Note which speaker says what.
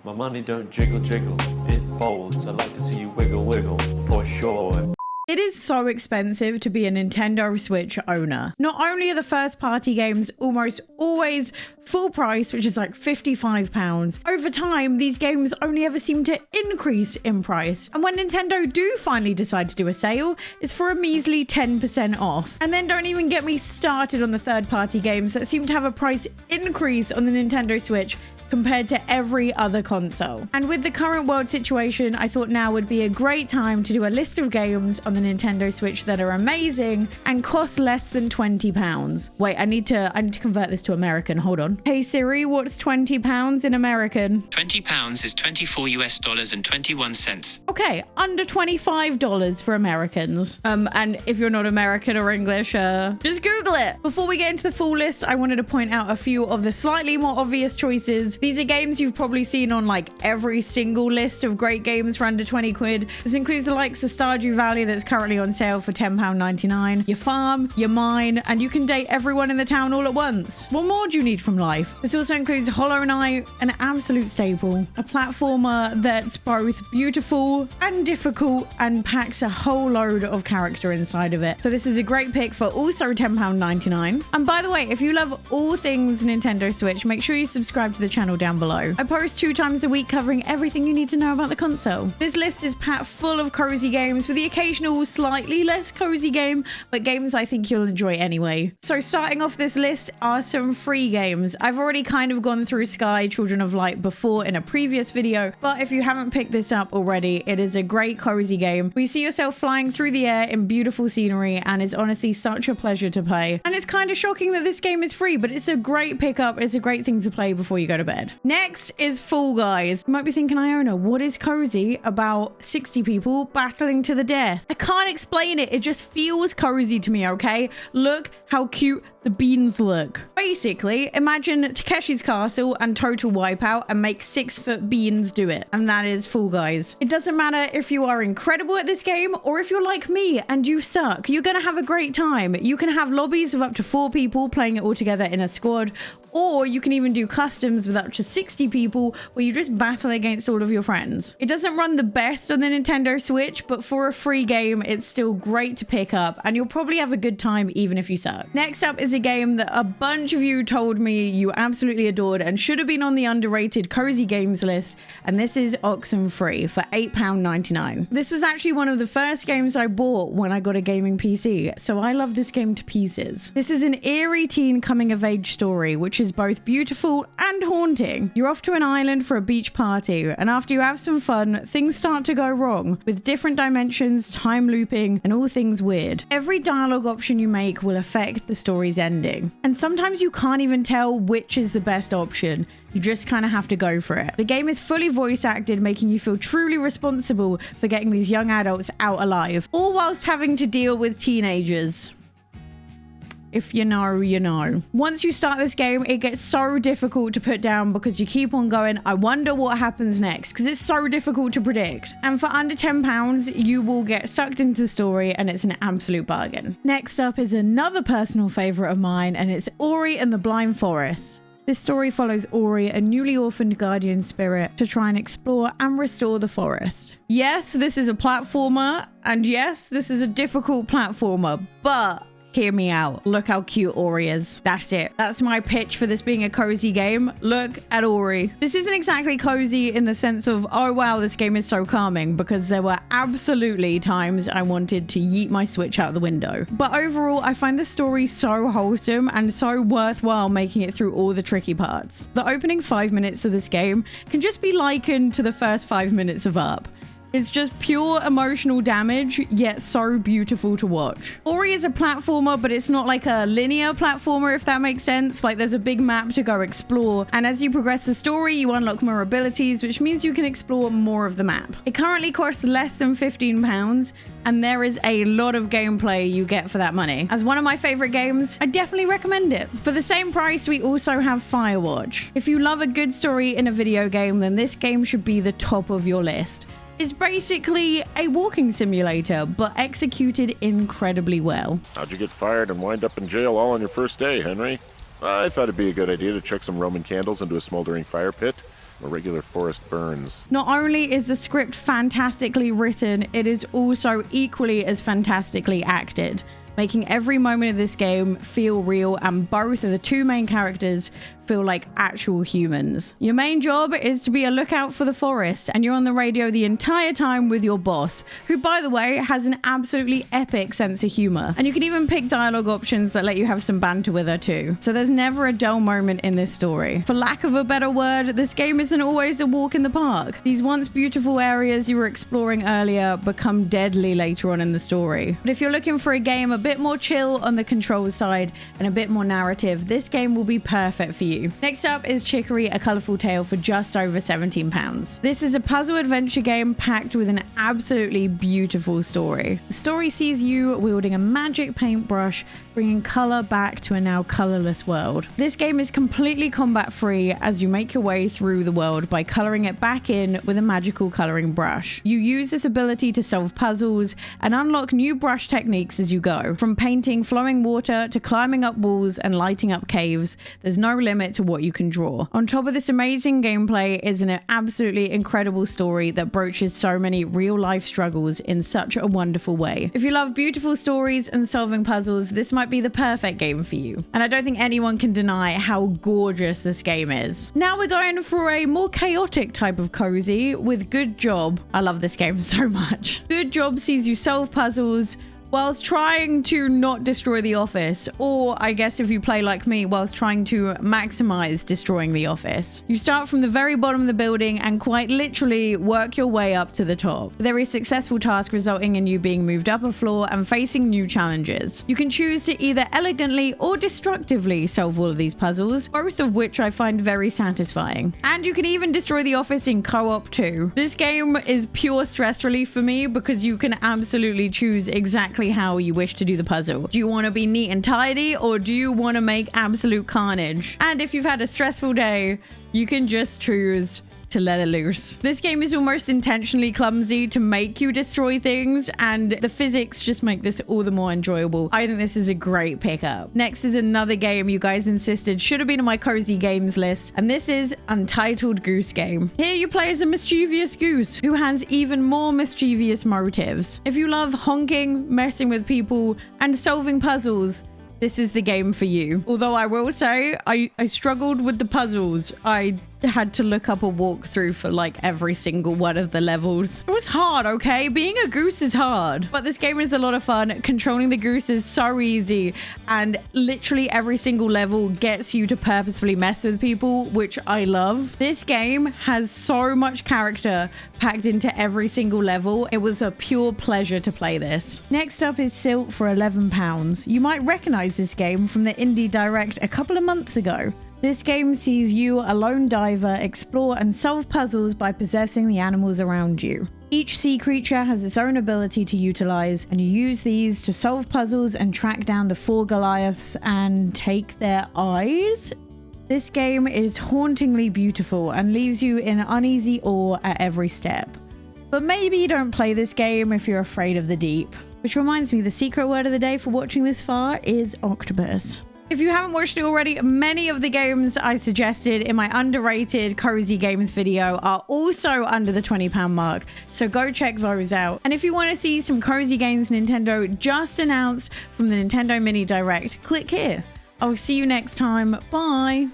Speaker 1: My money don't jiggle jiggle, it folds. I like to see you wiggle wiggle, for sure.
Speaker 2: It is so expensive to be a Nintendo Switch owner. Not only are the first party games almost always full price, which is like £55, over time, these games only ever seem to increase in price. And when Nintendo do finally decide to do a sale, it's for a measly 10% off. And then don't even get me started on the third party games that seem to have a price increase on the Nintendo Switch compared to every other console. And with the current world situation, I thought now would be a great time to do a list of games on the Nintendo Switch that are amazing and cost less than £20. Wait, I need to convert this to American. Hold on. Hey Siri, what's £20 in American?
Speaker 3: £20 is 24 US dollars and 21 cents.
Speaker 2: Okay, under $25 for Americans. And if you're not American or English, just Google it. Before we get into the full list, I wanted to point out a few of the slightly more obvious choices. These are games you've probably seen on like every single list of great games for under 20 quid. This includes the likes of Stardew Valley that's currently on sale for £10.99. Your farm, your mine, and you can date everyone in the town all at once. What more do you need from life? This also includes Hollow Knight, an absolute staple. A platformer that's both beautiful and difficult and packs a whole load of character inside of it. So this is a great pick for also £10.99. And by the way, if you love all things Nintendo Switch, make sure you subscribe to the channel down below. I post 2 times a week covering everything you need to know about the console. This list is packed full of cozy games with the occasional slightly less cozy game, but games I think you'll enjoy anyway. So starting off this list are some free games. I've already kind of gone through Sky Children of Light before in a previous video, but if you haven't picked this up already, it is a great cozy game where you see yourself flying through the air in beautiful scenery and is honestly such a pleasure to play. And it's kind of shocking that this game is free, but it's a great pickup. It's a great thing to play before you go to bed. Next is Fall Guys. You might be thinking, Eeowna, what is cozy about 60 people battling to the death? I can't explain it. It just feels cozy to me, okay? Look how cute the beans look. Basically, imagine Takeshi's Castle and Total Wipeout and make 6-foot beans do it. And that is Fall Guys. It doesn't matter if you are incredible at this game or if you're like me and you suck. You're gonna have a great time. You can have lobbies of up to 4 people playing it all together in a squad, or you can even do customs with up to 60 people where you just battle against all of your friends. It doesn't run the best on the Nintendo Switch, but for a free game, it's still great to pick up and you'll probably have a good time even if you suck. Next up is a game that a bunch of you told me you absolutely adored and should have been on the underrated cozy games list, and this is Oxen Free for £8.99. This was actually one of the first games I bought when I got a gaming PC, so I love this game to pieces. This is an eerie teen coming of age story, which is both beautiful and haunting. You're off to an island for a beach party, and after you have some fun, things start to go wrong, with different dimensions, time looping, and all things weird. Every dialogue option you make will affect the story's ending, and sometimes you can't even tell which is the best option. You just kind of have to go for it. The game is fully voice acted, making you feel truly responsible for getting these young adults out alive, all whilst having to deal with teenagers. If you know, you know. Once you start this game, it gets so difficult to put down because you keep on going, I wonder what happens next, because it's so difficult to predict. And for under £10, you will get sucked into the story and it's an absolute bargain. Next up is another personal favorite of mine, and it's Ori and the Blind Forest. This story follows Ori, a newly orphaned guardian spirit, to try and explore and restore the forest. Yes, this is a platformer, and yes, this is a difficult platformer, but hear me out. Look how cute Ori is. That's it. That's my pitch for this being a cozy game. Look at Ori. This isn't exactly cozy in the sense of, oh wow, this game is so calming, because there were absolutely times I wanted to yeet my Switch out the window. But overall, I find the story so wholesome and so worthwhile making it through all the tricky parts. The opening 5 minutes of this game can just be likened to the first 5 minutes of Up. It's just pure emotional damage, yet so beautiful to watch. Ori is a platformer, but it's not like a linear platformer, if that makes sense. Like, there's a big map to go explore, and as you progress the story, you unlock more abilities, which means you can explore more of the map. It currently costs less than £15, and there is a lot of gameplay you get for that money. As one of my favorite games, I definitely recommend it. For the same price, we also have Firewatch. If you love a good story in a video game, then this game should be the top of your list. It's basically a walking simulator, but executed incredibly well.
Speaker 4: How'd you get fired and wind up in jail all on your first day, Henry? I thought it'd be a good idea to chuck some Roman candles into a smoldering fire pit. A regular Forrest burns.
Speaker 2: Not only is the script fantastically written, it is also equally as fantastically acted, making every moment of this game feel real, and both of the two main characters feel like actual humans. Your main job is to be a lookout for the forest, and you're on the radio the entire time with your boss, who, by the way, has an absolutely epic sense of humor. And you can even pick dialogue options that let you have some banter with her too. So there's never a dull moment in this story. For lack of a better word, this game isn't always a walk in the park. These once beautiful areas you were exploring earlier become deadly later on in the story. But if you're looking for a game a bit more chill on the controls side and a bit more narrative, this game will be perfect for you. Next up is Chicory, A Colourful Tale for just over £17. This is a puzzle adventure game packed with an absolutely beautiful story. The story sees you wielding a magic paintbrush, bringing colour back to a now colourless world. This game is completely combat free as you make your way through the world by colouring it back in with a magical colouring brush. You use this ability to solve puzzles and unlock new brush techniques as you go. From painting flowing water to climbing up walls and lighting up caves, there's no limit to what you can draw. On top of this amazing gameplay is an absolutely incredible story that broaches so many real life struggles in such a wonderful way. If you love beautiful stories and solving puzzles, this might be the perfect game for you. And I don't think anyone can deny how gorgeous this game is. Now we're going for a more chaotic type of cozy with Good Job. I love this game so much. Good Job sees you solve puzzles whilst trying to not destroy the office, or I guess if you play like me, whilst trying to maximize destroying the office. You start from the very bottom of the building and quite literally work your way up to the top. There is successful task resulting in you being moved up a floor and facing new challenges. You can choose to either elegantly or destructively solve all of these puzzles, both of which I find very satisfying. And you can even destroy the office in co-op too. This game is pure stress relief for me because you can absolutely choose exactly how you wish to do the puzzle. Do you want to be neat and tidy, or do you want to make absolute carnage? And if you've had a stressful day, you can just choose to let it loose. This game is almost intentionally clumsy to make you destroy things, and the physics just make this all the more enjoyable. I think this is a great pickup. Next is another game you guys insisted should have been on my cozy games list, and this is Untitled Goose Game. Here you play as a mischievous goose who has even more mischievous motives. If you love honking, messing with people, and solving puzzles, this is the game for you. Although I will say, I struggled with the puzzles. I had to look up a walkthrough for like every single one of the levels. It was hard, okay? Being a goose is hard. But this game is a lot of fun. Controlling the goose is so easy, and literally every single level gets you to purposefully mess with people, which I love. This game has so much character packed into every single level. It was a pure pleasure to play this. Next up is Silt for £11. You might recognize this game from the Indie Direct a couple of months ago. This game sees you, a lone diver, explore and solve puzzles by possessing the animals around you. Each sea creature has its own ability to utilize, and you use these to solve puzzles and track down the 4 Goliaths and take their eyes. This game is hauntingly beautiful and leaves you in uneasy awe at every step. But maybe you don't play this game if you're afraid of the deep. Which reminds me, the secret word of the day for watching this far is octopus. If you haven't watched it already, many of the games I suggested in my underrated cozy games video are also under the £20 mark, so go check those out. And if you want to see some cozy games Nintendo just announced from the Nintendo Mini Direct, click here. I'll see you next time. Bye.